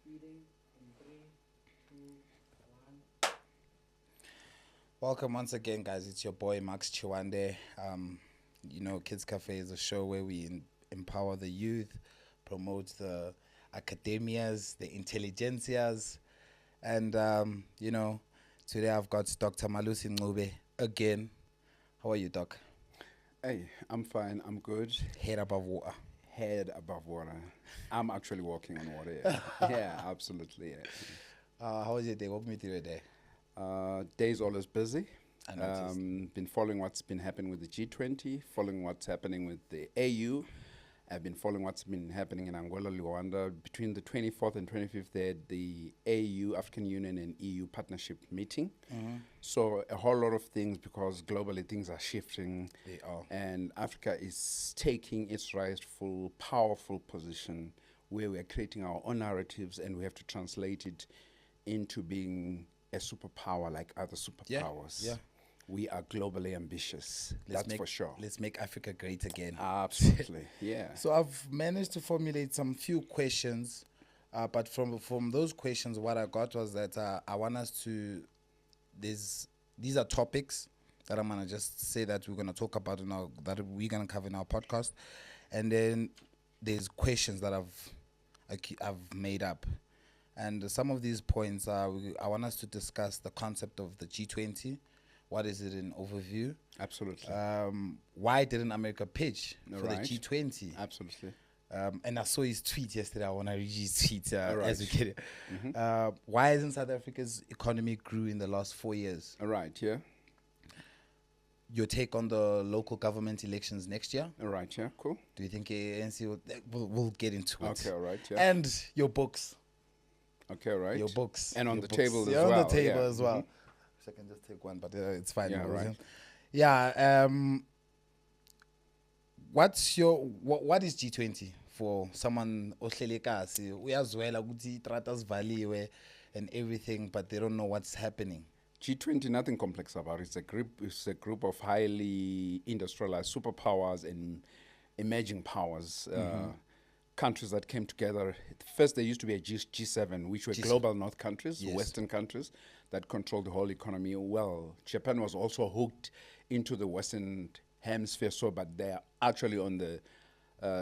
Reading in 3, 2, 1. Welcome once again, guys. It's your boy Max Chiwande. Kids Cafe is a show where we empower the youth, promote the academias, the intelligentsias, and today I've got Dr MALUSI MNCUBE again. How are you, Doc? Hey, I'm fine. I'm good. Head above water. Head above water. I'm actually walking on water. Yeah, yeah, absolutely. Yeah. How was your day? Walk me through your day. Day's always busy. I noticed. Been following what's been happening with the G20, following what's happening with the AU. I've been following what's been happening in Angola, Luanda. Between the 24th and 25th, they had the AU, African Union, and EU partnership meeting. Mm-hmm. So a whole lot of things, because globally things are shifting. They are. And Africa is taking its rightful, powerful position where we are creating our own narratives, and we have to translate it into being a superpower like other superpowers. Yeah. We are globally ambitious. That's for sure. Let's make Africa great again. Absolutely, yeah. So I've managed to formulate some few questions, but from those questions, what I got was that I want us to. These are topics that I'm gonna just say that we're gonna talk about that we're gonna cover in our podcast, and then there's questions that I've made up, and some of these points I want us to discuss the concept of the G20. What is it in overview? Absolutely. Why didn't America pitch for the Right. G20? Absolutely. And I saw his tweet yesterday. I want to read his tweet Right. as we get it. Mm-hmm. Why isn't South Africa's economy grew in the last 4 years? All right, yeah. Your take on the local government elections next year? All right, yeah, cool. Do you think ANC we'll get into it? Okay, all right, yeah. And your books. Okay, all right. Your books. And on Your the books. table as Yeah, well. on the table yeah. as well. Mhm. So I can just take one, but it's fine. Yeah, right. Yeah. What is G20 for someone ohlele kasi uyazwela ukuthi itratas valiwe and everything, but they don't know what's happening? G20, nothing complex about it. It's a group of highly industrialized superpowers and emerging powers. Countries that came together. First, there used to be a G7, which were G7. global north countries, Yes. Western countries that controlled the whole economy. Well, Japan was also hooked into the Western hemisphere, but they're actually on the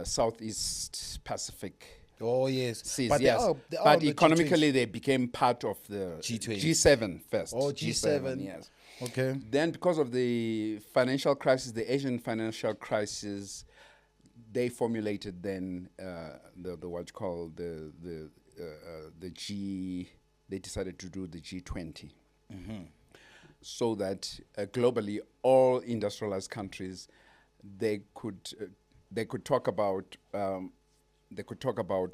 Southeast Pacific Oh yes, seas. but yes. they are But on the economically, they became part of the G20. G7 first. Oh, G7. Yes. Okay. Then, because of the financial crisis, the Asian financial crisis, they formulated then the what you call the G. They decided to do the G20, so that globally all industrialized countries they could talk about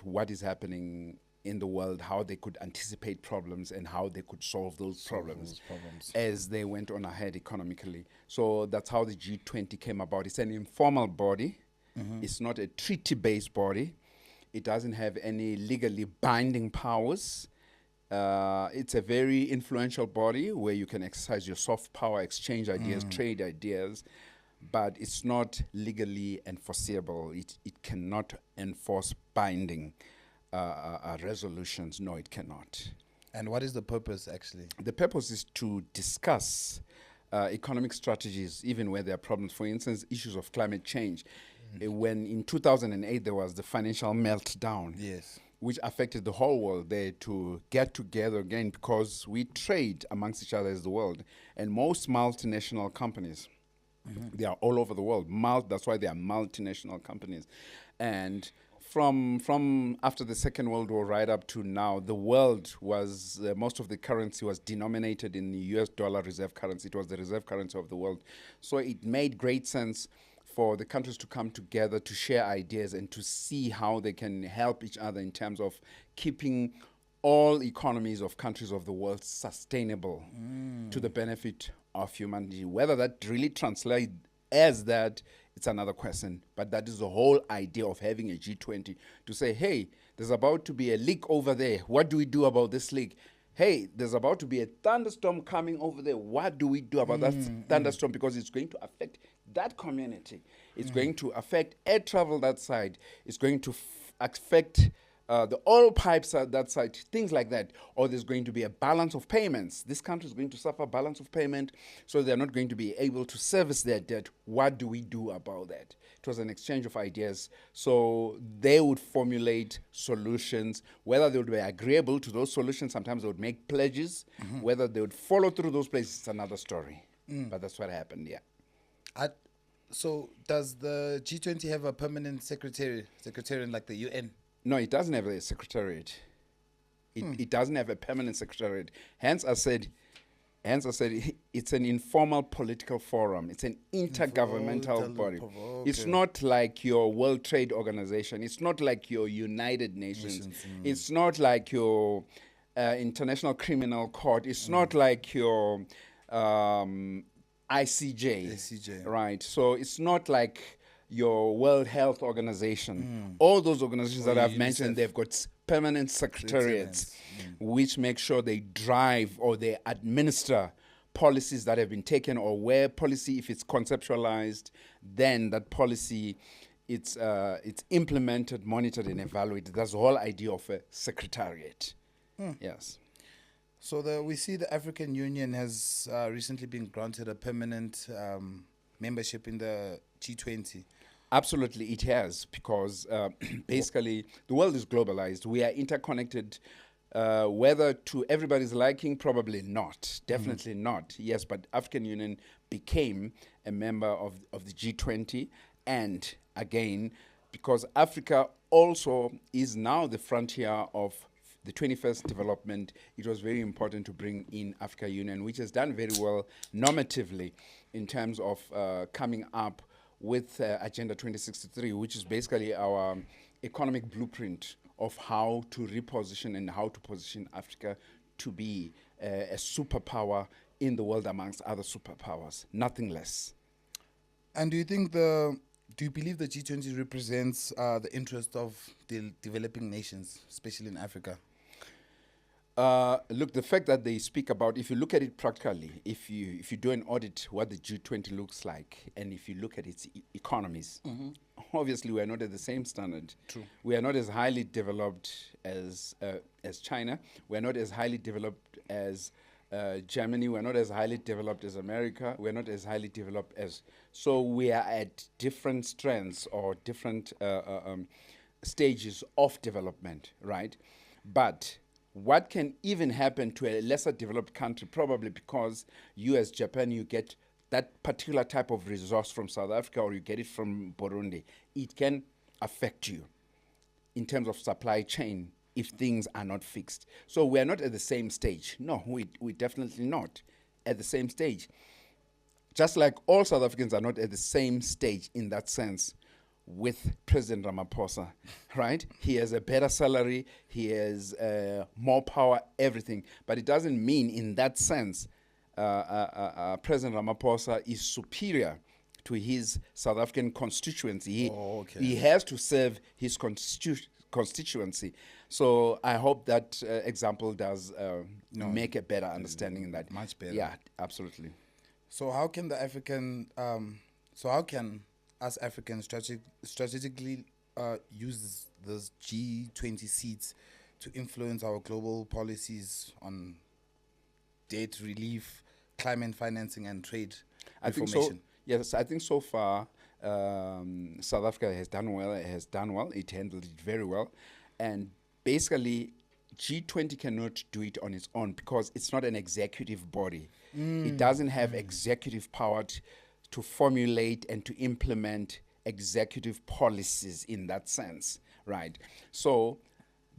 what is happening in the world, how they could anticipate problems, and how they could solve those problems as they went on ahead economically. So that's how the G20 came about. It's an informal body. It's not a treaty-based body. It doesn't have any legally binding powers. It's a very influential body where you can exercise your soft power, exchange ideas, trade ideas, but it's not legally enforceable. It cannot enforce binding resolutions. No, it cannot. And what is the purpose actually? The purpose is to discuss economic strategies, even where there are problems. For instance, issues of climate change. When in 2008 there was the financial meltdown, Yes. which affected the whole world, there to get together again because we trade amongst each other as the world. And most multinational companies, they are all over the world. That's why they are multinational companies. And from after the Second World War right up to now, the world was, most of the currency was denominated in the US dollar reserve currency. It was the reserve currency of the world. So it made great sense for the countries to come together to share ideas and to see how they can help each other in terms of keeping all economies of countries of the world sustainable to the benefit of humanity. Whether that really translates as that, it's another question. But that is the whole idea of having a G20, to say, hey, there's about to be a leak over there. What do we do about this leak? Hey, there's about to be a thunderstorm coming over there. What do we do about that thunderstorm? Because it's going to affect that community. It's going to affect air travel that side. It's going to affect the oil pipes at that site, things like that. Or there's going to be a balance of payments. This country is going to suffer balance of payment, so they're not going to be able to service their debt. What do we do about that? It was an exchange of ideas. So they would formulate solutions. Whether they would be agreeable to those solutions, sometimes they would make pledges. Whether they would follow through those pledges, it's another story. But that's what happened, yeah. So does the G20 have a permanent secretariat like the UN? No, it doesn't have a secretariat. It doesn't have a permanent secretariat. Hence, I said, it's an informal political forum. It's an intergovernmental body. Okay. It's not like your World Trade Organization. It's not like your United Nations. It's not like your International Criminal Court. It's not like your ICJ. Right. So it's not like your World Health Organization. All those organizations that I've mentioned, they've got permanent secretariats which make sure they drive or they administer policies that have been taken, or where policy, if it's conceptualized, then that policy, it's implemented, monitored, and evaluated. That's the whole idea of a secretariat. Yes. So we see the African Union has recently been granted a permanent membership in the G20. Absolutely, it has, because basically the world is globalized. We are interconnected. Whether to everybody's liking, probably not. Definitely not. Yes, but African Union became a member of the G20, and again, because Africa also is now the frontier of the 21st development, it was very important to bring in Africa Union, which has done very well normatively in terms of coming up with Agenda 2063, which is basically our economic blueprint of how to reposition and how to position Africa to be a superpower in the world amongst other superpowers, nothing less. And do you believe the G20 represents the interest of the developing nations, especially in Africa? Look, the fact that they speak about, if you look at it practically, if you do an audit what the G20 looks like, and if you look at its economies, obviously we are not at the same standard. True. We are not as highly developed as China. We are not as highly developed as Germany. We are not as highly developed as America. We are not as highly developed as... So we are at different strengths or different stages of development, right? But what can even happen to a lesser developed country, probably because you as Japan, you get that particular type of resource from South Africa, or you get it from Burundi, it can affect you in terms of supply chain if things are not fixed. So we are not at the same stage. No, we definitely not at the same stage. Just like all South Africans are not at the same stage in that sense with President Ramaphosa, right? He has a better salary, he has more power, everything. But it doesn't mean in that sense President Ramaphosa is superior to his South African constituency. He has to serve his constituency. So I hope that example does make a better understanding in that. Much better. Yeah, absolutely. So how can us Africans strategically use those G20 seats to influence our global policies on debt relief, climate financing, and trade information? Yes, I think so far South Africa has done well. It handled it very well. And basically, G20 cannot do it on its own because it's not an executive body. It doesn't have executive power to formulate and to implement executive policies in that sense, right? So,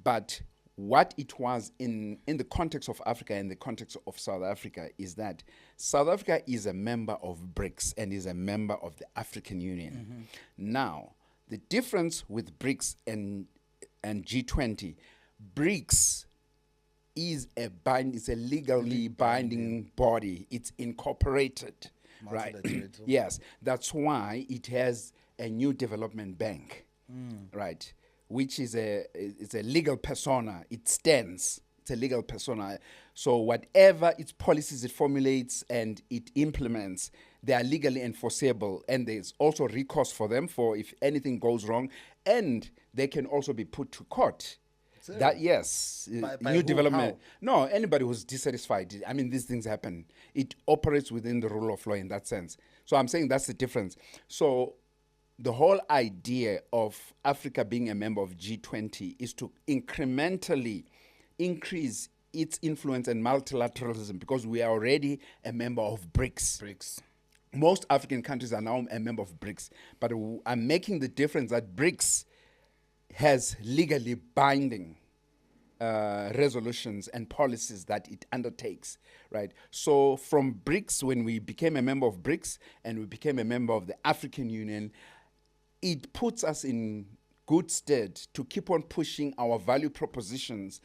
but what it was in the context of Africa, in the context of South Africa, is that South Africa is a member of BRICS and is a member of the African Union. Now, the difference with BRICS and G20, BRICS is a legally binding body. It's incorporated, right? Yes, that's why it has a new development bank, right? Which is it's a legal persona. It stands. It's a legal persona. So whatever its policies it formulates and it implements, they are legally enforceable, and there's also recourse for them for if anything goes wrong, and they can also be put to court That, yes, By new who? development. How? No, anybody who's dissatisfied. I mean, these things happen. It operates within the rule of law in that sense. So I'm saying that's the difference. So the whole idea of Africa being a member of G20 is to incrementally increase its influence and multilateralism, because we are already a member of BRICS. Most African countries are now a member of BRICS, but I'm making the difference that BRICS has legally binding resolutions and policies that it undertakes, right? So from BRICS, when we became a member of BRICS and we became a member of the African Union, it puts us in good stead to keep on pushing our value propositions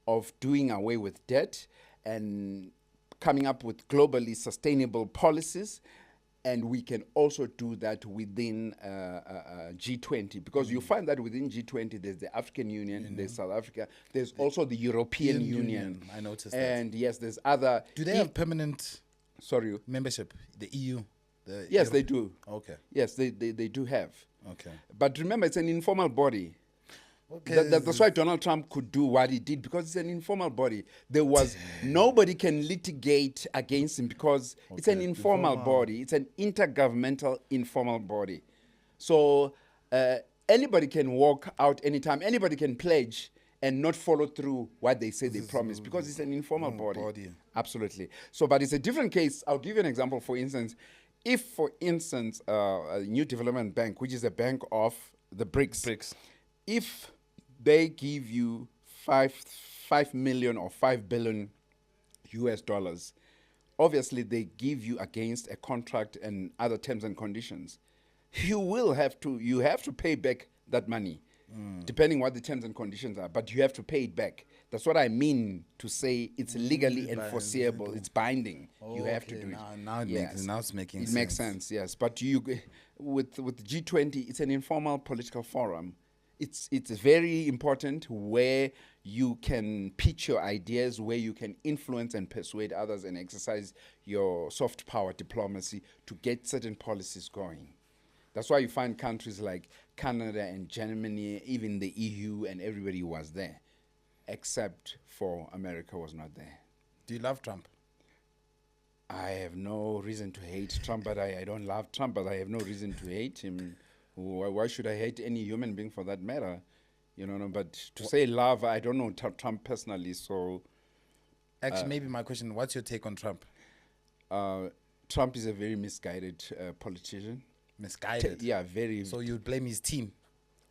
of doing away with debt and coming up with globally sustainable policies. And we can also do that within G20, because you find that within G20 there's the African Union, there's South Africa, there's also the European Union. I noticed and that. yes, there's other. Do they have permanent Sorry. membership? The EU? Yes, they do. Okay. Yes, they do have. Okay. But remember, it's an informal body. Okay. That's why Donald Trump could do what he did, because it's an informal body. There was nobody can litigate against him because it's an informal body. It's an intergovernmental informal body. So anybody can walk out anytime. Anybody can pledge and not follow through what they say they promised, because it's an informal body. Absolutely. So, but it's a different case. I'll give you an example. For instance, if, for instance, a New Development Bank, which is a bank of the BRICS, if they give you 5 million or 5 billion US dollars, obviously they give you against a contract and other terms and conditions. You have to pay back that money, depending what the terms and conditions are, but you have to pay it back. That's what I mean to say it's legally enforceable. It's binding. You have to do it. Now it's making sense. It makes sense, yes. But with G20, it's an informal political forum. It's very important where you can pitch your ideas, where you can influence and persuade others and exercise your soft power diplomacy to get certain policies going. That's why you find countries like Canada and Germany, even the EU, and everybody was there, except for America was not there. Do you love Trump? I have no reason to hate Trump, but I don't love Trump, but I have no reason to hate him. Why should I hate any human being for that matter? You know, but to say love, I don't know Trump personally, so... Actually, maybe my question, what's your take on Trump? Trump is a very misguided politician. Misguided? Yeah, very... So you'd blame his team?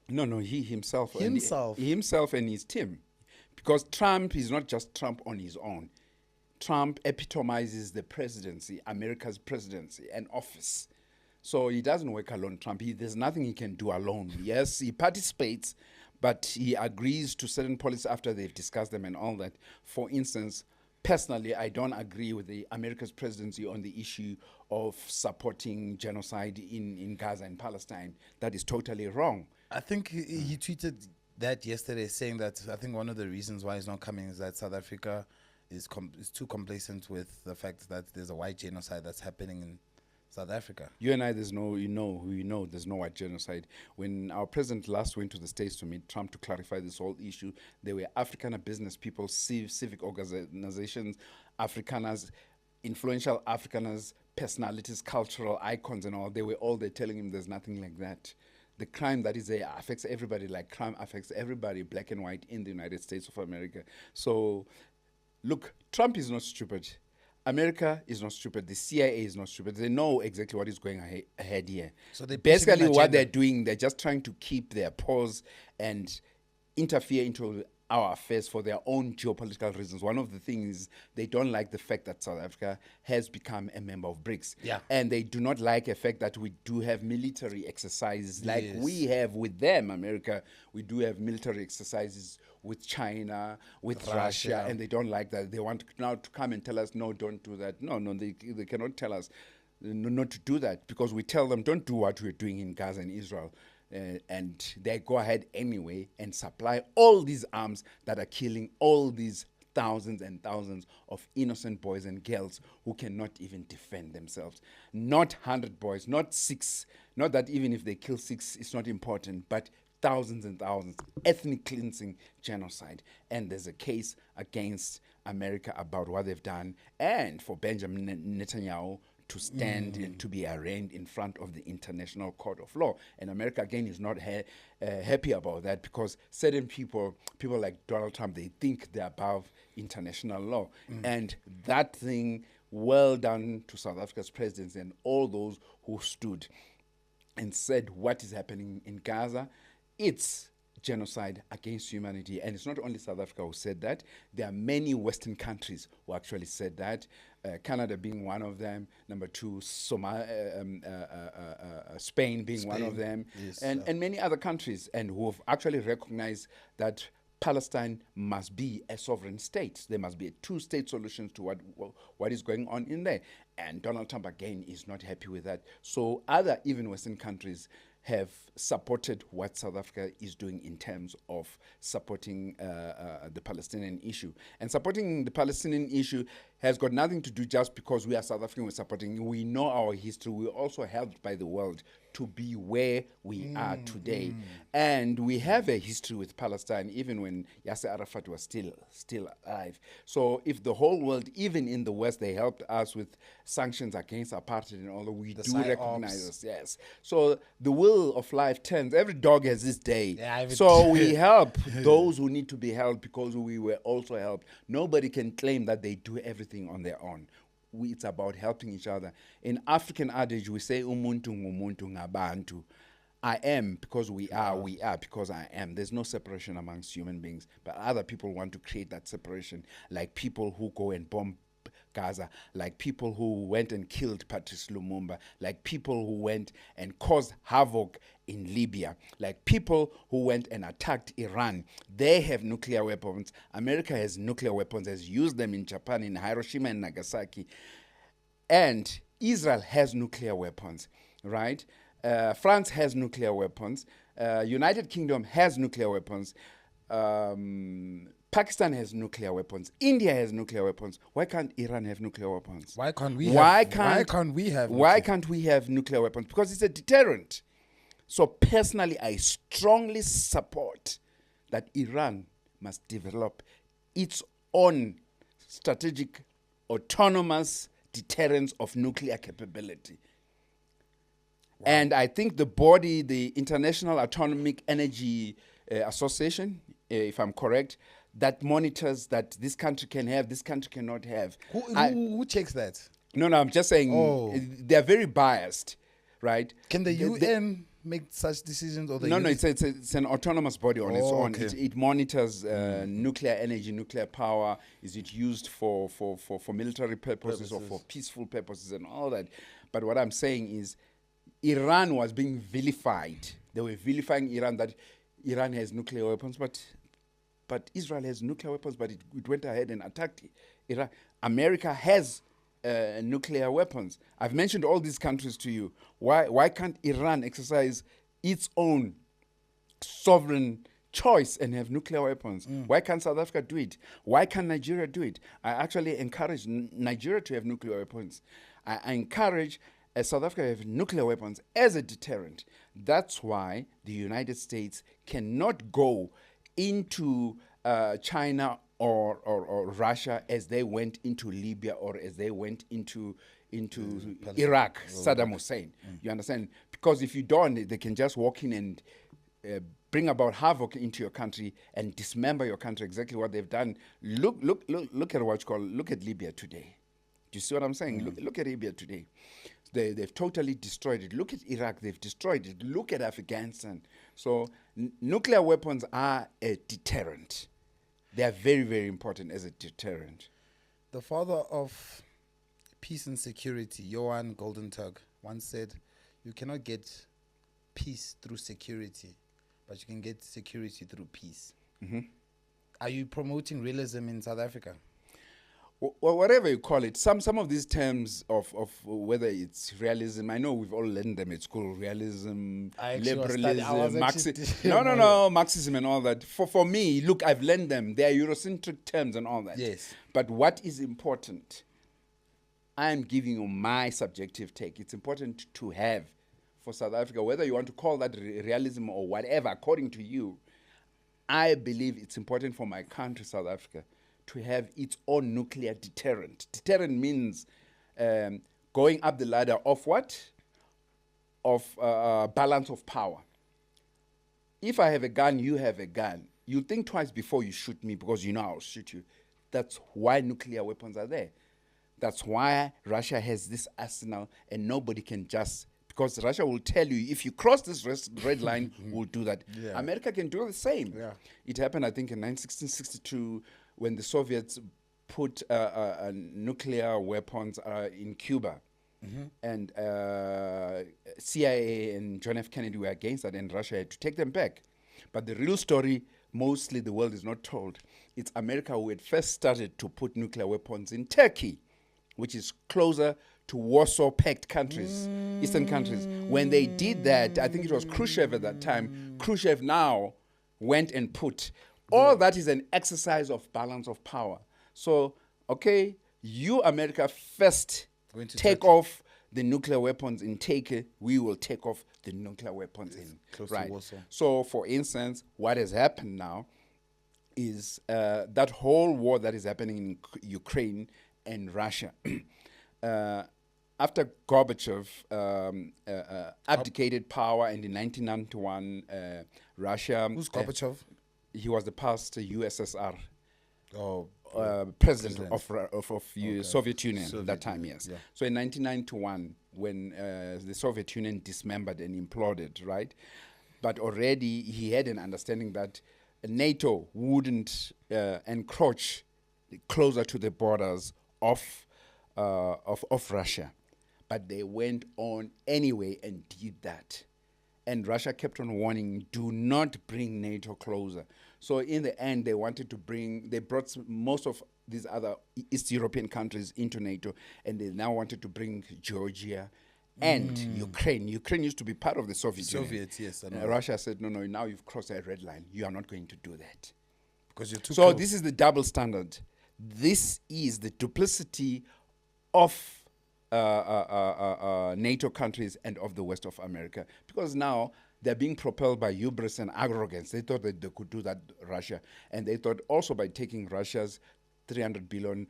No, he himself. Himself and his team. Because Trump is not just Trump on his own. Trump epitomizes the presidency, America's presidency and office. So he doesn't work alone, Trump. There's nothing he can do alone. Yes, he participates, but he agrees to certain policies after they've discussed them and all that. For instance, personally, I don't agree with the America's presidency on the issue of supporting genocide in Gaza and Palestine. That is totally wrong. I think he tweeted that yesterday, saying that I think one of the reasons why he's not coming is that South Africa is too complacent with the fact that there's a white genocide that's happening in South Africa. You and I, there's no white genocide. When our president last went to the States to meet Trump to clarify this whole issue, there were African business people, civic organizations, Afrikaners, influential Afrikaners, personalities, cultural icons and all. They were all there telling him there's nothing like that. The crime that is there affects everybody, like crime affects everybody, black and white, in the United States of America. So, look, Trump is not stupid. America is not stupid. The CIA is not stupid. They know exactly what is going ahead here. So basically what they're doing, they're just trying to keep their paws and interfere into our affairs for their own geopolitical reasons. One of the things, they don't like the fact that South Africa has become a member of BRICS. Yeah. And they do not like the fact that we do have military exercises like we have with them, America. We do have military exercises with China, with Russia, and they don't like that. They want now to come and tell us, no, don't do that. No, they cannot tell us not to do that, because we tell them, don't do what we're doing in Gaza and Israel. And they go ahead anyway and supply all these arms that are killing all these thousands and thousands of innocent boys and girls who cannot even defend themselves. Not 100 boys, not 6. Not that even if they kill 6, it's not important, but thousands and thousands, ethnic cleansing, genocide. And there's a case against America about what they've done, and for Benjamin Netanyahu to stand and to be arraigned in front of the International Court of Law. And America, again, is not happy about that, because certain people like Donald Trump, they think they're above international law. And that thing, well done to South Africa's presidents and all those who stood and said what is happening in Gaza. It's genocide against humanity. And it's not only South Africa who said that. There are many Western countries who actually said that. Canada being one of them. Number two, Spain being one of them. Yes, and many other countries, and who have actually recognized that Palestine must be a sovereign state. There must be a two-state solution to what is going on in there. And Donald Trump, again, is not happy with that. So other, even Western countries, have supported what South Africa is doing in terms of supporting the Palestinian issue. And supporting the Palestinian issue has got nothing to do just because we are South African, we're supporting. We know our history. We're also helped by the world to be where we are today. And we have a history with Palestine, even when Yasser Arafat was still alive. So if the whole world, even in the West, they helped us with sanctions against apartheid and all that, we do recognize us, yes. So the will of life turns. Every dog has its day. Yeah, so we help those who need to be helped because we were also helped. Nobody can claim that they do everything on their own. It's about helping each other. In African adage, we say, umuntu ngumuntu ngabantu. I am because we are because I am. There's no separation amongst human beings. But other people want to create that separation, like people who go and bomb Gaza, like people who went and killed Patrice Lumumba, like people who went and caused havoc in Libya, like people who went and attacked Iran. They have nuclear weapons. America has nuclear weapons, has used them in Japan, in Hiroshima and Nagasaki. And Israel has nuclear weapons, right? France has nuclear weapons. United Kingdom has nuclear weapons. Pakistan has nuclear weapons. India has nuclear weapons. Why can't Iran have nuclear weapons? Why can't we have nuclear weapons? Because it's a deterrent. So personally, I strongly support that Iran must develop its own strategic, autonomous deterrence of nuclear capability. Wow. And I think the International Atomic Energy Association, if I'm correct, that monitors that this country can have, this country cannot have. Who checks that? No, I'm just saying they're very biased, right? Can the UN make such decisions? Or no, it's an autonomous body on its own. Okay. It monitors nuclear energy, nuclear power. Is it used for military purposes or for peaceful purposes and all that? But what I'm saying is Iran was being vilified. They were vilifying Iran, that Iran has nuclear weapons, but Israel has nuclear weapons, but it went ahead and attacked Iran. America has nuclear weapons. I've mentioned all these countries to you. Why can't Iran exercise its own sovereign choice and have nuclear weapons? Why can't South Africa do it? Why can't Nigeria do it? I actually encourage Nigeria to have nuclear weapons. I encourage South Africa to have nuclear weapons as a deterrent. That's why the United States cannot go into China or Russia as they went into Libya or as they went into Iraq, Saddam Hussein. You understand? Because if you don't, they can just walk in and bring about havoc into your country and dismember your country. Exactly what they've done. Look at look at Libya today. Do you see what I'm saying? Look at Libya today. They've totally destroyed it. Look at Iraq, they've destroyed it. Look at Afghanistan. So nuclear weapons are a deterrent. They are very, very important as a deterrent. The father of peace and security, Johan Goldentag, once said, you cannot get peace through security, but you can get security through peace. Mm-hmm. Are you promoting realism in South Africa? Well, whatever you call it, some of these terms of whether it's realism, I know we've all learned them at school, realism, liberalism, Marxism and all that. For me, look, I've learned them. They are Eurocentric terms and all that. Yes. But what is important, I'm giving you my subjective take. It's important to have for South Africa, whether you want to call that realism or whatever, according to you, I believe it's important for my country, South Africa, to have its own nuclear deterrent. Deterrent means going up the ladder of what? Of balance of power. If I have a gun, you have a gun. You think twice before you shoot me because you know I'll shoot you. That's why nuclear weapons are there. That's why Russia has this arsenal and nobody can just, because Russia will tell you, if you cross this red line, we'll do that. Yeah. America can do the same. Yeah. It happened, I think, in 1962 when the Soviets put nuclear weapons in Cuba. And CIA and John F. Kennedy were against that, and Russia had to take them back. But the real story, mostly the world is not told. It's America who had first started to put nuclear weapons in Turkey, which is closer to Warsaw Pact countries, Eastern countries. When they did that, I think it was Khrushchev at that time, Khrushchev now went and put. All that is an exercise of balance of power. So, okay, you, America, first take off the nuclear weapons in Turkey, we will take off the nuclear weapons in. Close right. to Warsaw. So, for instance, what has happened now is that whole war that is happening in Ukraine and Russia. After Gorbachev abdicated power, and in 1991, Russia... Who's Gorbachev? He was the past USSR. Oh, president of Soviet Union at that time, yes. Yeah. So in 1991, when the Soviet Union dismembered and imploded, right? But already he had an understanding that NATO wouldn't encroach closer to the borders of Russia. But they went on anyway and did that. And Russia kept on warning, do not bring NATO closer. So in the end, they brought most of these other East European countries into NATO, and they now wanted to bring Georgia and Ukraine. Ukraine used to be part of the Soviet Union. Yes. Russia said, no, now you've crossed a red line. You are not going to do that. Because you're too So close. this is the double standard. This is the duplicity of NATO countries and of the West of America, because now they're being propelled by hubris and arrogance. They thought that they could do that, Russia, and they thought also by taking Russia's 300 billion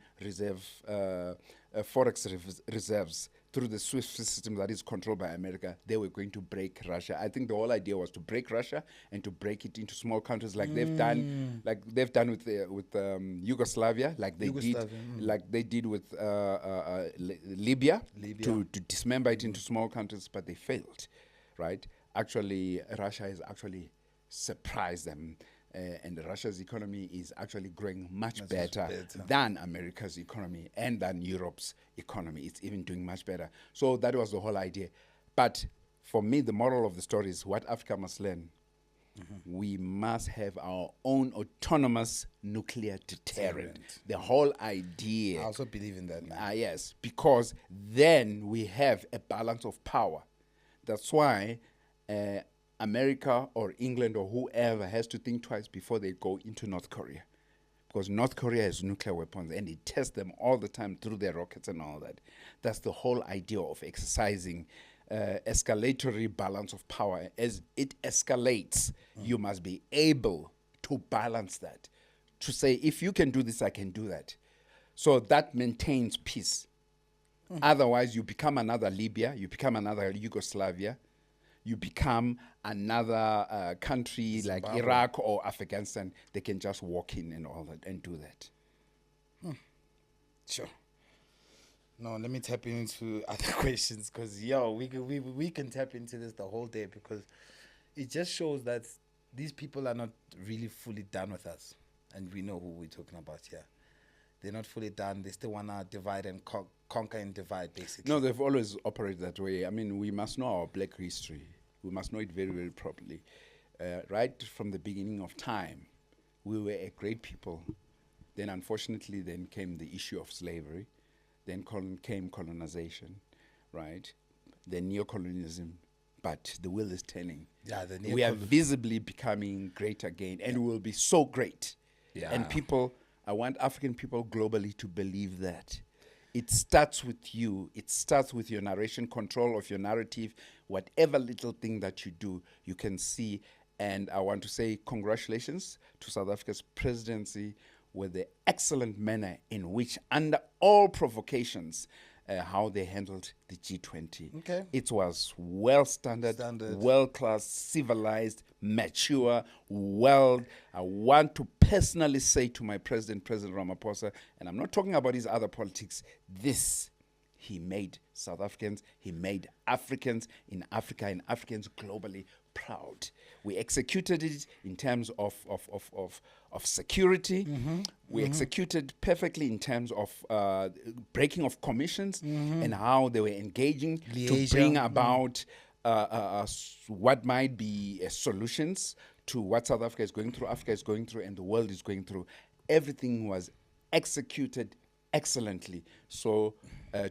forex reserves through the SWIFT system that is controlled by America, they were going to break Russia. I think the whole idea was to break Russia and to break it into small countries, like they've done with Yugoslavia, like they did with Libya, to dismember it into small countries, but they failed, right? Actually, Russia has actually surprised them. And Russia's economy is actually growing much better than America's economy and than Europe's economy. It's even doing much better. So that was the whole idea. But for me, the moral of the story is what Africa must learn. We must have our own autonomous nuclear deterrent. The whole idea. I also believe in that. Yes, because then we have a balance of power. That's why America or England or whoever has to think twice before they go into North Korea, because North Korea has nuclear weapons and it tests them all the time through their rockets and all that. That's the whole idea of exercising escalatory balance of power. As it escalates, you must be able to balance that, to say, if you can do this, I can do that. So that maintains peace. Otherwise, you become another Libya, you become another Yugoslavia, you become another country like Iraq or Afghanistan. They can just walk in and all that and do that. Sure. No, let me tap into other questions, because we can tap into this the whole day, because it just shows that these people are not really fully done with us, and we know who we're talking about here. They're not fully done. They still want to divide and conquer and divide, basically. No, they've always operated that way. I mean, we must know our black history. We must know it very, very properly. Right from the beginning of time, we were a great people. Then, unfortunately, then came the issue of slavery. Then came colonization, right? Then neocolonialism. But the wheel is turning. Yeah, we are visibly becoming great again, and we will be so great. Yeah. And I want African people globally to believe that. It starts with you. It starts with your narration, control of your narrative. Whatever little thing that you do, you can see. And I want to say congratulations to South Africa's presidency with the excellent manner in which, under all provocations, how they handled the G20. Okay. It was well standard, world class, civilized, mature, well. I want to personally say to my president, President Ramaphosa, and I'm not talking about his other politics, this he made South Africans, he made Africans in Africa and Africans globally proud. We executed it in terms of security. We executed perfectly in terms of breaking of commissions and how they were engaging to bring about what might be solutions to what South Africa is going through, Africa is going through, and the world is going through. Everything was executed excellently. So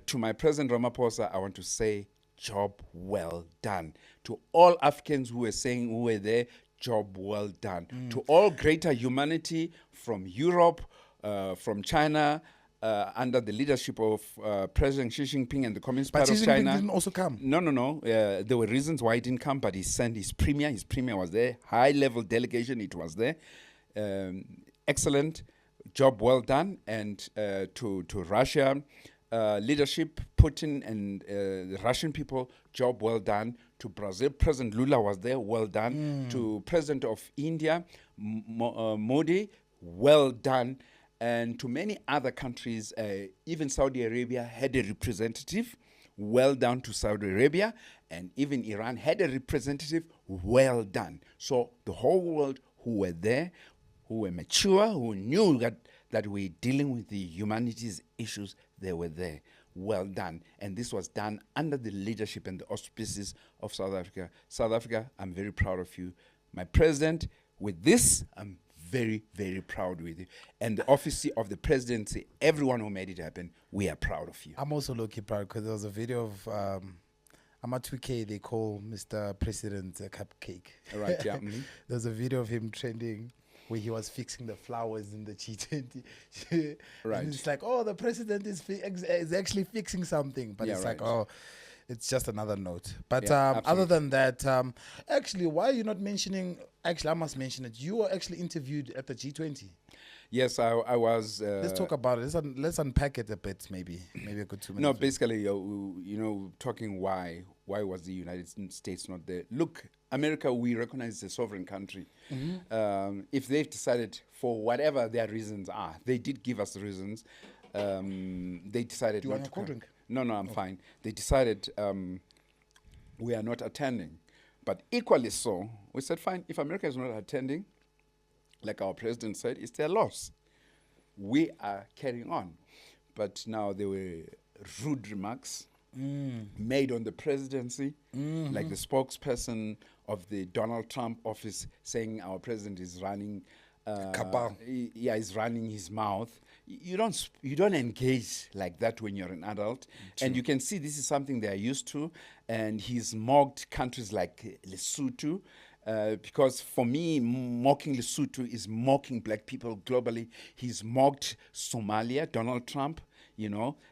to my President Ramaphosa, I want to say, job well done. To all Africans who were there, job well done. To all greater humanity from Europe, from China, under the leadership of President Xi Jinping and the Communist Party of China. But Xi Jinping didn't also come. No. There were reasons why he didn't come, but he sent his premier. His premier was there. High-level delegation, it was there. Excellent. Job well done. And to Russia leadership, Putin and the Russian people, job well done. To Brazil, President Lula was there, well done. To President of India, Modi, well done. And to many other countries, even Saudi Arabia had a representative, well done to Saudi Arabia. And even Iran had a representative, well done. So the whole world who were there, who were mature, who knew that we're dealing with the humanities issues, they were there. Well done. And this was done under the leadership and the auspices of South Africa. South Africa, I'm very proud of you. My president, with this, I'm very, very proud with you. And the office of the presidency, everyone who made it happen, we are proud of you. I'm also low-key proud because there was a video of I'm at 2K, they call Mr. President a cupcake. Right, yeah. There's a video of him trending where he was fixing the flowers in the G20. Right. And it's like, oh, the president is actually fixing something. But it's like, oh, it's just another note. But other than that, actually, why are you not mentioning, actually, I must mention it. You were actually interviewed at the G20. Yes, I was. Let's talk about it. Let's unpack it a bit, maybe a good 2 minutes. No, basically, talking why was the United States not there? Look, America, we recognize it's a sovereign country. If they've decided, for whatever their reasons are, they did give us the reasons. They decided not to come. No, I'm fine. They decided we are not attending. But equally so, we said, fine, if America is not attending, like our president said, it's their loss. We are carrying on. But now there were rude remarks made on the presidency, like the spokesperson of the Donald Trump office saying our president is running he's running his mouth. You don't engage like that when you're an adult. True. And you can see this is something they are used to. And he's mocked countries like Lesotho. Because for me, mocking Lesotho is mocking black people globally. He's mocked Somalia, Donald Trump,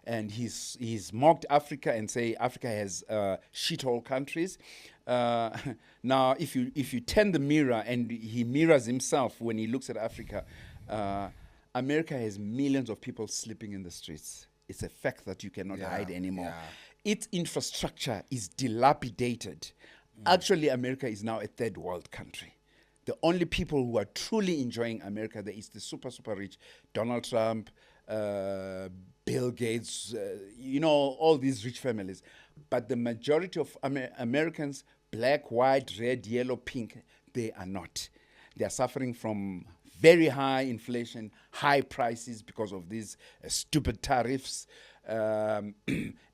and he's mocked Africa and say Africa has shithole countries. Now, if you turn the mirror and he mirrors himself when he looks at Africa, America has millions of people sleeping in the streets. It's a fact that you cannot hide anymore. Yeah. Its infrastructure is dilapidated. Actually, America is now a third world country. The only people who are truly enjoying America there is the super, super rich. Donald Trump, Bill Gates, all these rich families. But the majority of Americans, black, white, red, yellow, pink, they are not. They are suffering from very high inflation, high prices because of these stupid tariffs. And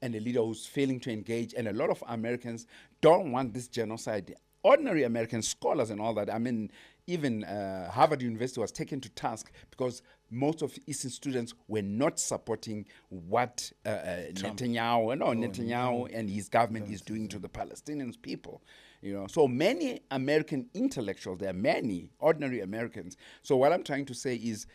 a leader who's failing to engage, and a lot of Americans don't want this genocide. Ordinary American scholars and all that. I mean, even Harvard University was taken to task because most of Eastern students were not supporting what Netanyahu and his government is doing to the Palestinian people. So many American intellectuals, there are many ordinary Americans. So what I'm trying to say is,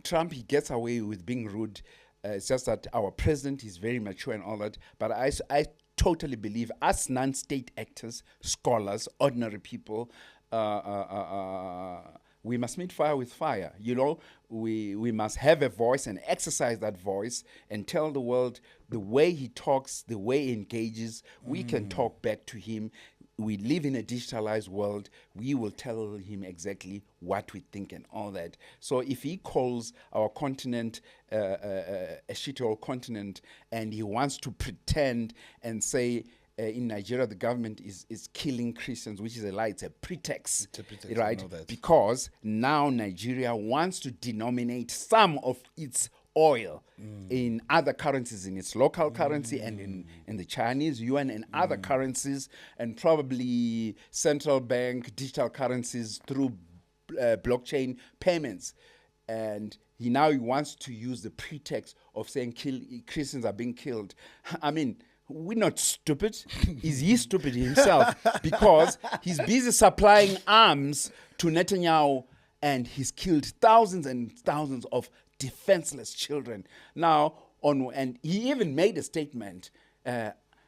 Trump, he gets away with being rude. It's just that our president is very mature and all that. But I totally believe us non-state actors, scholars, ordinary people, we must meet fire with fire. You know, we must have a voice and exercise that voice and tell the world the way he talks, the way he engages. We can talk back to him. We live in a digitalized world. We will tell him exactly what we think and all that. So if he calls our continent a shithole continent and he wants to pretend and say in Nigeria the government is killing Christians, which is a lie, it's a pretext, right? Because now Nigeria wants to denominate some of its oil in other currencies, in its local currency and in the Chinese yuan and other currencies, and probably central bank digital currencies through blockchain payments. And he wants to use the pretext of saying Christians are being killed. I mean, we're not stupid. Is he stupid himself? Because he's busy supplying arms to Netanyahu, and he's killed thousands and thousands of defenseless children. Now, and he even made a statement,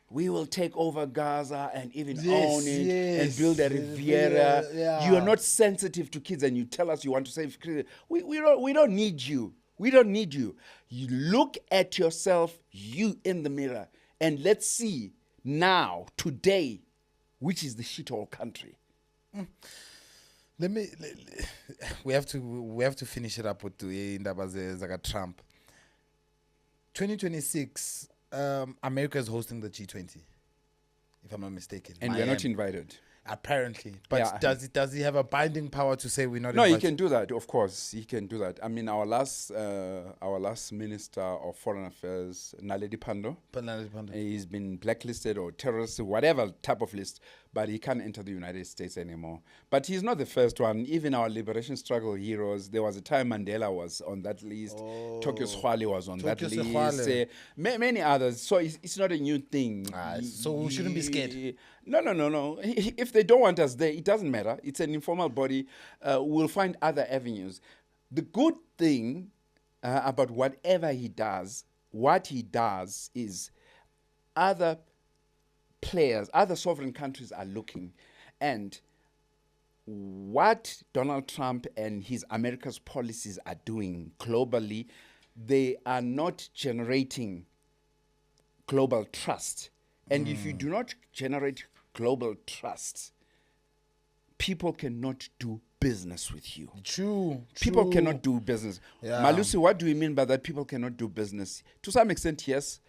we will take over Gaza and even own it and build a Riviera. You are not sensitive to kids and you tell us you want to save kids. We don't need you. We don't need you. You look at yourself, you in the mirror, and let's see now, today, which is the shithole country. We have to finish it up with the Trump. 2026, America is hosting the G20, if I'm not mistaken. And we're not invited. Apparently. But does he have a binding power to say we're not invited? No, he can do that, of course. He can do that. I mean, our last Minister of Foreign Affairs, Naledi Pandor, he's been blacklisted or terrorist, whatever type of list, but he can't enter the United States anymore. But he's not the first one. Even our liberation struggle heroes, there was a time Mandela was on that list. Tokyo Swale was on that list. Many others. So it's not a new thing. So we shouldn't be scared. No. If they don't want us there, it doesn't matter. It's an informal body. We'll find other avenues. The good thing about whatever he does, what he does is other players, other sovereign countries are looking. And what Donald Trump and his America's policies are doing globally, they are not generating global trust. And if you do not generate global trust, people cannot do business with you. True. People cannot do business. Malusi, what do you mean by that? People cannot do business? To some extent, yes,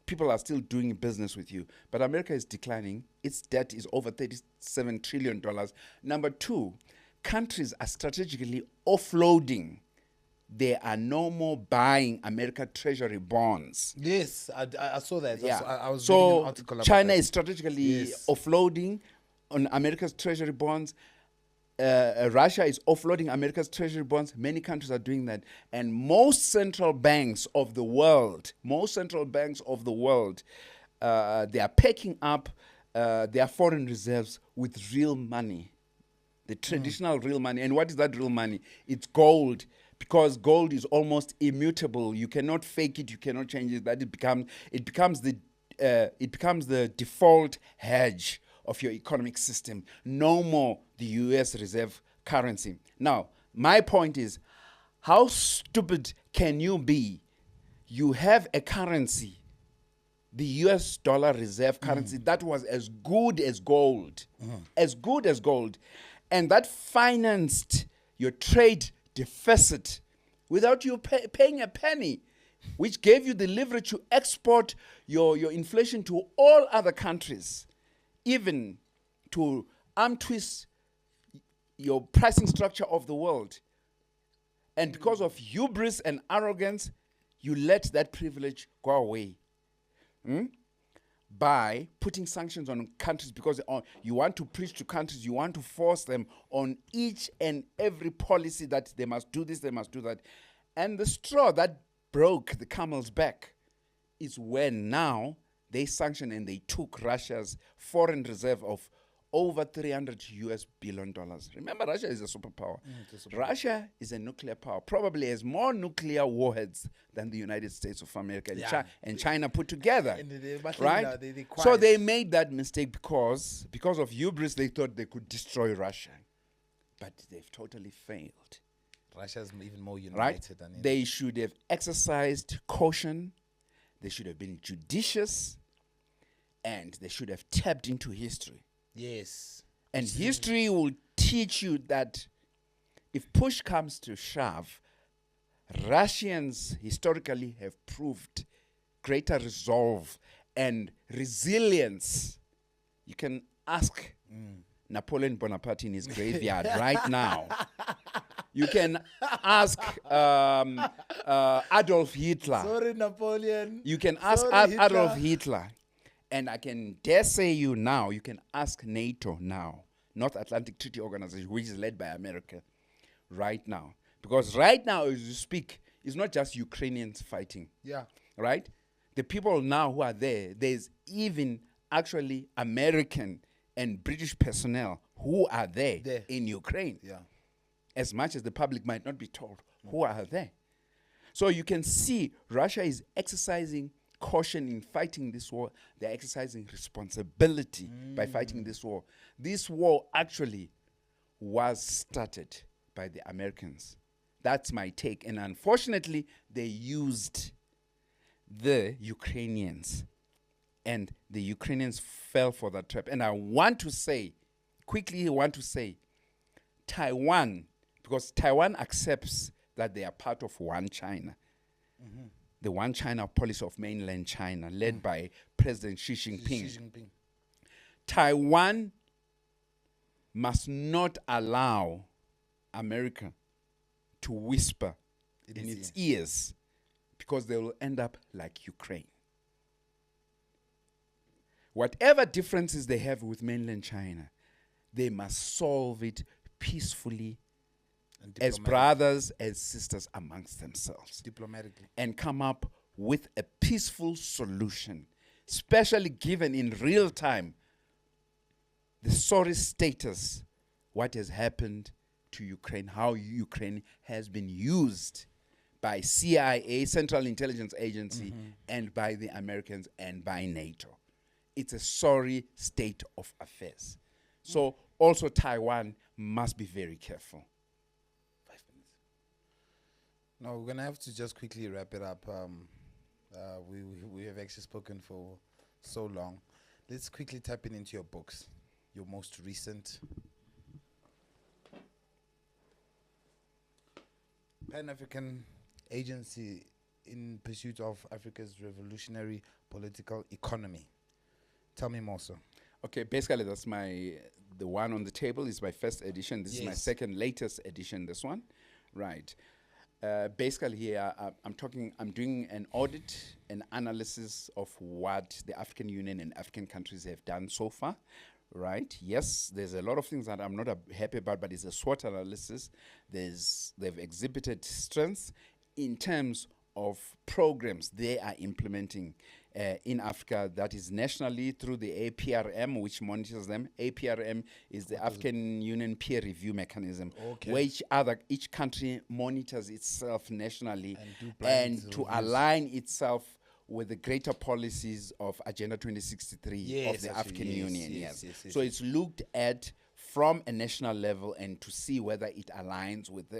people are still doing business with you. But America is declining. Its debt is over $37 trillion. Number two, countries are strategically offloading. They are no more buying American treasury bonds. Yes, I saw that. Yeah. I was reading an article about China that. is strategically offloading on America's treasury bonds. Russia is offloading America's treasury bonds. Many countries are doing that. And most central banks of the world, they are packing up their foreign reserves with real money, the traditional real money. And what is that real money? It's gold. Because gold is almost immutable, you cannot fake it, you cannot change it. That it becomes the default hedge of your economic system. No more the U.S. reserve currency. Now, my point is, how stupid can you be? You have a currency, the U.S. dollar reserve currency that was as good as gold, and that financed your trade deficit without you paying a penny, which gave you the leverage to export your inflation to all other countries, even to arm twist your pricing structure of the world. And because of hubris and arrogance, you let that privilege go away. By putting sanctions on countries because you want to preach to countries, you want to force them on each and every policy that they must do this, they must do that. And the straw that broke the camel's back is when now they sanctioned and they took Russia's foreign reserve of over 300 US billion dollars. Remember, Russia is a superpower. Russia is a nuclear power, probably has more nuclear warheads than the United States of America and China put together. Right? So they made that mistake because of hubris. They thought they could destroy Russia, but they've totally failed. Russia's even more united Right? than it. They should have exercised caution. They should have been judicious, and they should have tapped into history. Yes. And history will teach you that if push comes to shove, Russians historically have proved greater resolve and resilience. You can ask Napoleon Bonaparte in his graveyard right now. You can ask Adolf Hitler. Sorry, Napoleon. You can ask Adolf Hitler. And I can dare say you now, you can ask NATO now, North Atlantic Treaty Organization, which is led by America right now. Because right now, as you speak, it's not just Ukrainians fighting. Yeah. Right? The people now who are there's even actually American and British personnel who are there. In Ukraine. Yeah. As much as the public might not be told who are there. So you can see Russia is exercising caution in fighting this war. They're exercising responsibility by fighting this war. This war actually was started by the Americans. That's my take. And unfortunately, they used the Ukrainians. And the Ukrainians fell for that trap. And I want to say, Taiwan, because Taiwan accepts that they are part of one China. The one China policy of mainland China, led by President Xi Jinping. Taiwan must not allow America to whisper in its ears, because they will end up like Ukraine. Whatever differences they have with mainland China, they must solve it peacefully, as brothers and sisters amongst themselves. Diplomatically. And come up with a peaceful solution, especially given in real time the sorry status, what has happened to Ukraine, how Ukraine has been used by CIA, Central Intelligence Agency, and by the Americans and by NATO. It's a sorry state of affairs. So also Taiwan must be very careful. No, we're going to have to just quickly wrap it up. We have actually spoken for so long. Let's quickly tap into your books, your most recent. Pan-African Agency in Pursuit of Africa's Revolutionary Political Economy. Tell me more, sir. Okay, basically that's the one on the table is my first edition. This is my second latest edition, this one. Right. Basically here, I'm doing an audit, an analysis of what the African Union and African countries have done so far, right? Yes, there's a lot of things that I'm not happy about, but it's a SWOT analysis. They've exhibited strengths in terms of programs they are implementing in Africa, that is nationally through the APRM, which monitors them. APRM is the African Union peer review mechanism, where each country monitors itself nationally and to align itself with the greater policies of Agenda 2063 of the African Union. Yes. So it's looked at from a national level and to see whether it aligns with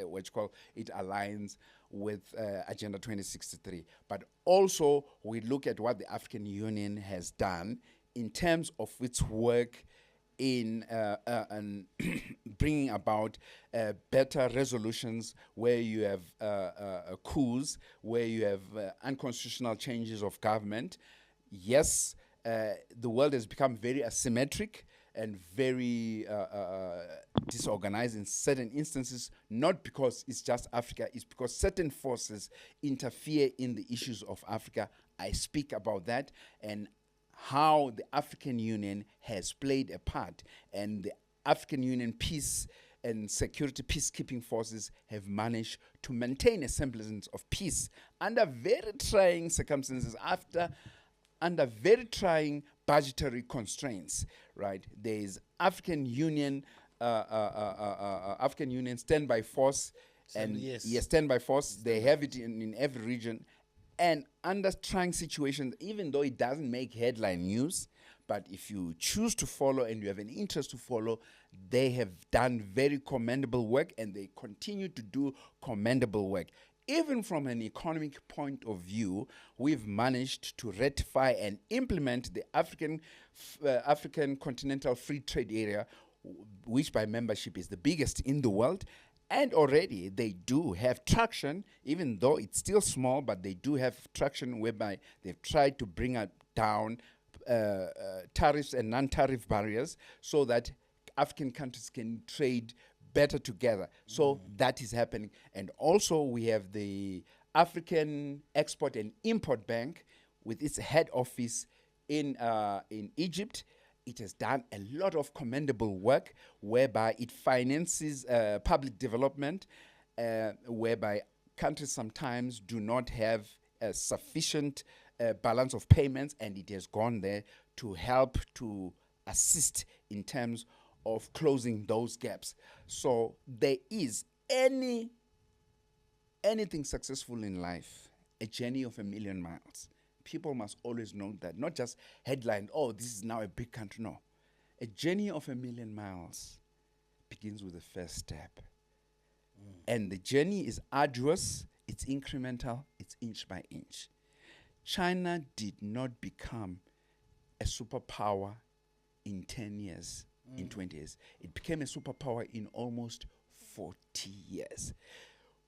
with Agenda 2063. But also we look at what the African Union has done in terms of its work in bringing about better resolutions where you have coups, where you have unconstitutional changes of government. Yes, the world has become very asymmetric and very disorganized in certain instances, not because it's just Africa, it's because certain forces interfere in the issues of Africa. I speak about that and how the African Union has played a part, and the African Union peace and security peacekeeping forces have managed to maintain a semblance of peace under very trying circumstances after under very trying budgetary constraints, right? There is African Union standby force, standby force. They have it in every region, and under trying situations, even though it doesn't make headline news, but if you choose to follow and you have an interest to follow, they have done very commendable work, and they continue to do commendable work. Even from an economic point of view, we've managed to ratify and implement the African Continental Free Trade Area, which by membership is the biggest in the world. And already they do have traction, even though it's still small, but they do have traction whereby they've tried to bring down tariffs and non-tariff barriers so that African countries can trade better together. So that is happening. And also we have the African Export and Import Bank with its head office in Egypt. It has done a lot of commendable work whereby it finances public development, whereby countries sometimes do not have a sufficient balance of payments, and it has gone there to help to assist in terms of closing those gaps. So there is anything successful in life, a journey of 1,000,000 miles. People must always know that, not just headline, oh, this is now a big country. No. A journey of 1,000,000 miles begins with the first step. And the journey is arduous, it's incremental, it's inch by inch. China did not become a superpower in 10 years, in 20 years. It became a superpower in almost 40 years.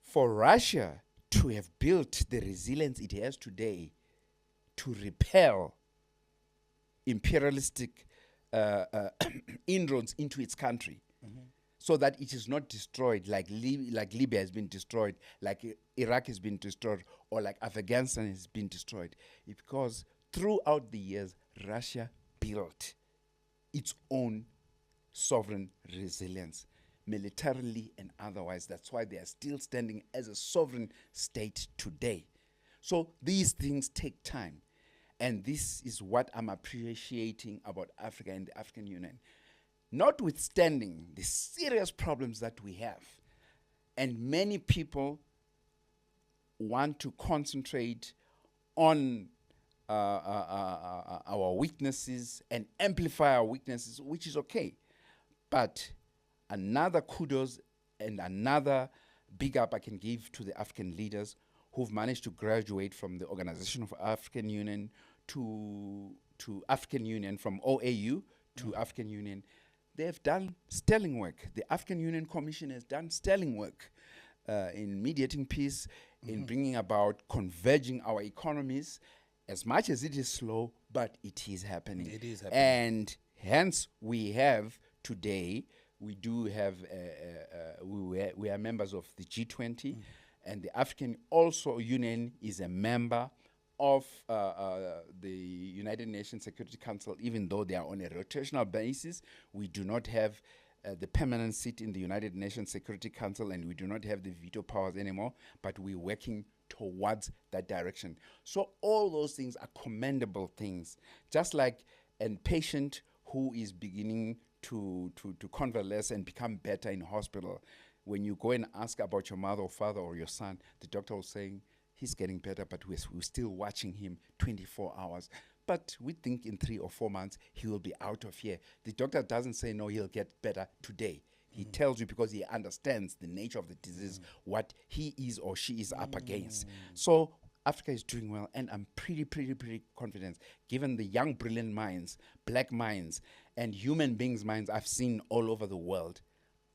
For Russia to have built the resilience it has today to repel imperialistic inroads into its country, so that it is not destroyed like Libya has been destroyed, like Iraq has been destroyed, or like Afghanistan has been destroyed. It's because throughout the years, Russia built its own sovereign resilience, militarily and otherwise. That's why they are still standing as a sovereign state today. So these things take time. And this is what I'm appreciating about Africa and the African Union. Notwithstanding the serious problems that we have, and many people want to concentrate on our weaknesses and amplify our weaknesses, which is okay. But another kudos and another big up I can give to the African leaders who've managed to graduate from the Organization of African Union to African Union, from OAU to African Union. They have done sterling work. The African Union Commission has done sterling work in mediating peace, in bringing about converging our economies, as much as it is slow, but it is happening. It is happening. And hence we have today, we do have, we are members of the G20, and the African Union is a member of the United Nations Security Council. Even though they are on a rotational basis, we do not have the permanent seat in the United Nations Security Council, and we do not have the veto powers anymore, but we're working towards that direction. So all those things are commendable things. Just like a patient who is beginning to convalesce and become better in hospital, when you go and ask about your mother or father or your son, the doctor will say, he's getting better, but we're still watching him 24 hours. But we think in 3 or 4 months, he will be out of here. The doctor doesn't say, no, he'll get better today. He tells you because he understands the nature of the disease, what he is or she is up against. So Africa is doing well, and I'm pretty confident, given the young, brilliant minds, black minds, and human beings' minds I've seen all over the world.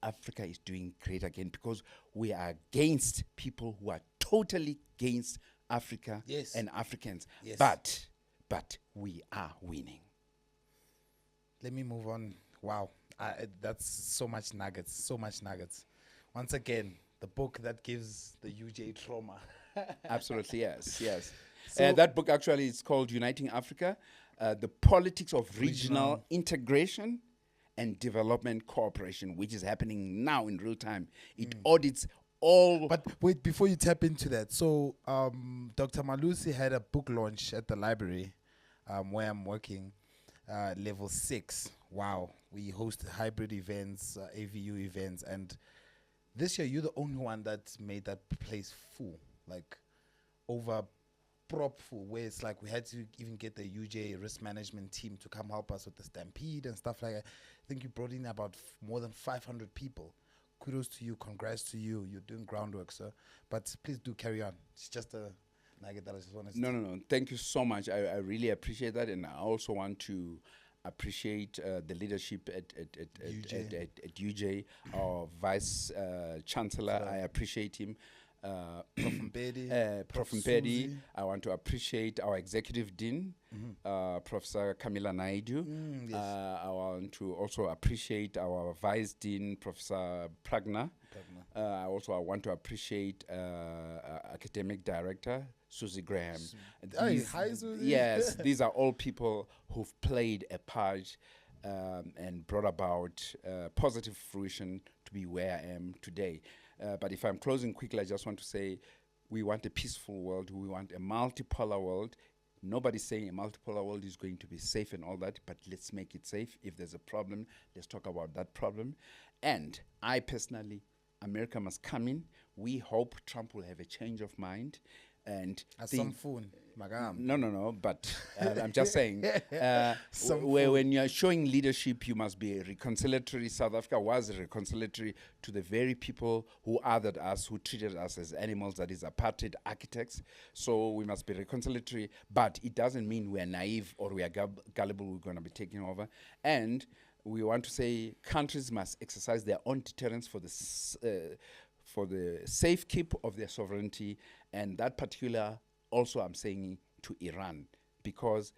Africa is doing great again, because we are against people who are totally against Africa and Africans. Yes. But we are winning. Let me move on. Wow. That's so much nuggets. Once again, the book that gives the UJ trauma. Absolutely, yes. So that book actually is called Uniting Africa, The Politics of Regional Integration and Development Cooperation, which is happening now in real time. It audits all... But wait, before you tap into that, so Dr. Malusi had a book launch at the library where I'm working, level 6. Wow, we host hybrid events, AVU events, and this year you're the only one that made that place full, like over prop full, where it's like we had to even get the UJ risk management team to come help us with the stampede and stuff like that. I think you brought in about more than 500 people. Kudos to you, congrats to you. You're doing groundwork, sir. But please do carry on. It's just a nugget that I just wanted to No. Thank you so much. I really appreciate that, and I also want to appreciate the leadership at UJ, our vice chancellor. I appreciate him. Prof. Mpedi, Prof. Mpedi. I want to appreciate our executive dean, Professor Camilla Naidu. Yes. I want to also appreciate our vice dean, Professor Pragna. I want to appreciate academic director Susie Graham. Hi, Susie. Yes, these are all people who've played a part and brought about positive fruition to be where I am today. But if I'm closing quickly, I just want to say we want a peaceful world. We want a multipolar world. Nobody's saying a multipolar world is going to be safe and all that, but let's make it safe. If there's a problem, let's talk about that problem. And I personally, America must come in. We hope Trump will have a change of mind. And some phone, magam. No, but I'm just saying, when you're showing leadership, you must be reconciliatory. South Africa was reconciliatory to the very people who othered us, who treated us as animals, that is apartheid architects. So we must be reconciliatory, but it doesn't mean we're naive or we are gullible, we're going to be taking over. And we want to say countries must exercise their own deterrence for the safekeep of their sovereignty, and that particular also I'm saying to Iran, because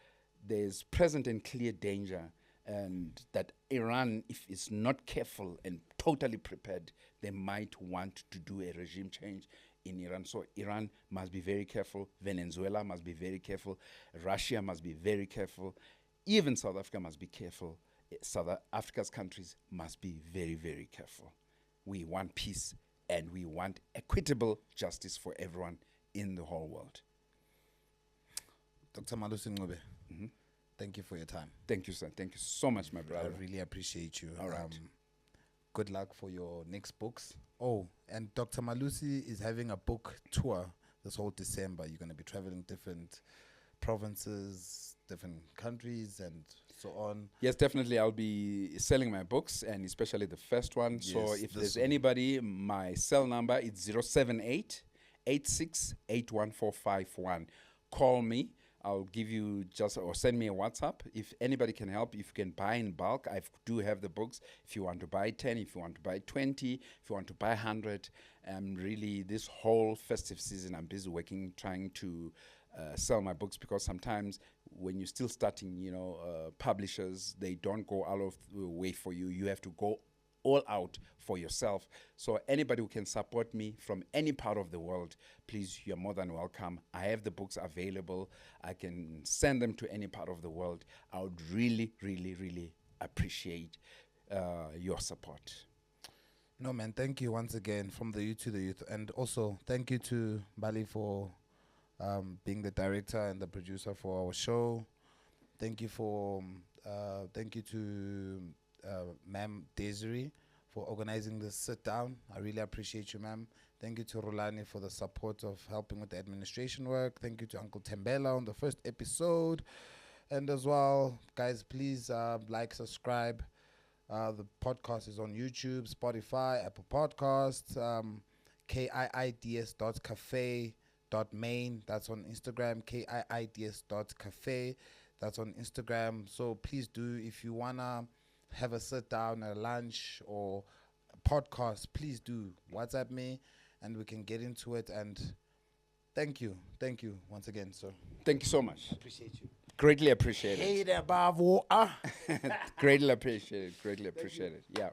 there's present and clear danger, and that Iran, if it's not careful and totally prepared, they might want to do a regime change in Iran. So Iran must be very careful, Venezuela must be very careful, Russia must be very careful, even South Africa must be careful. South Africa's countries must be very, very careful. We want peace, and we want equitable justice for everyone in the whole world. Dr. Malusi MNCUBE, thank you for your time. Thank you, sir. Thank you so much, my brother. I really appreciate you. All right. Good luck for your next books. Oh, and Dr. Malusi is having a book tour this whole December. You're going to be traveling different provinces, different countries, and so on. Yes, definitely. I'll be selling my books, and especially the first one. Yes, so if there's anybody, my cell number is 078 86814451. Call me. I'll give you or send me a WhatsApp. If anybody can help, if you can buy in bulk, I do have the books. If you want to buy 10, if you want to buy 20, if you want to buy 100, really this whole festive season, I'm busy working, trying to sell my books, because sometimes when you're still starting, publishers, they don't go out of the way for you. You have to go all out for yourself. So anybody who can support me from any part of the world, please, you're more than welcome. I have the books available. I can send them to any part of the world. I would really, really, really appreciate your support. No, man, thank you once again from the youth to the youth. And also, thank you to Bali for being the director and the producer for our show. Thank you to Ma'am Desiree for organizing this sit down. I really appreciate you, ma'am. Thank you to Rolani for the support of helping with the administration work. Thank you to Uncle Tembela on the first episode. And as well, guys, please like, subscribe. The podcast is on YouTube, Spotify, Apple Podcasts, kiids.cafe.main. That's on Instagram, kiids.cafe. That's on Instagram. So please do, if you want to have a sit down, a lunch, or a podcast, please do WhatsApp me and we can get into it. And thank you once again, sir. Thank you so much. Appreciate you. Greatly appreciate it. Hey there, Bravo. Greatly appreciate it. Yeah.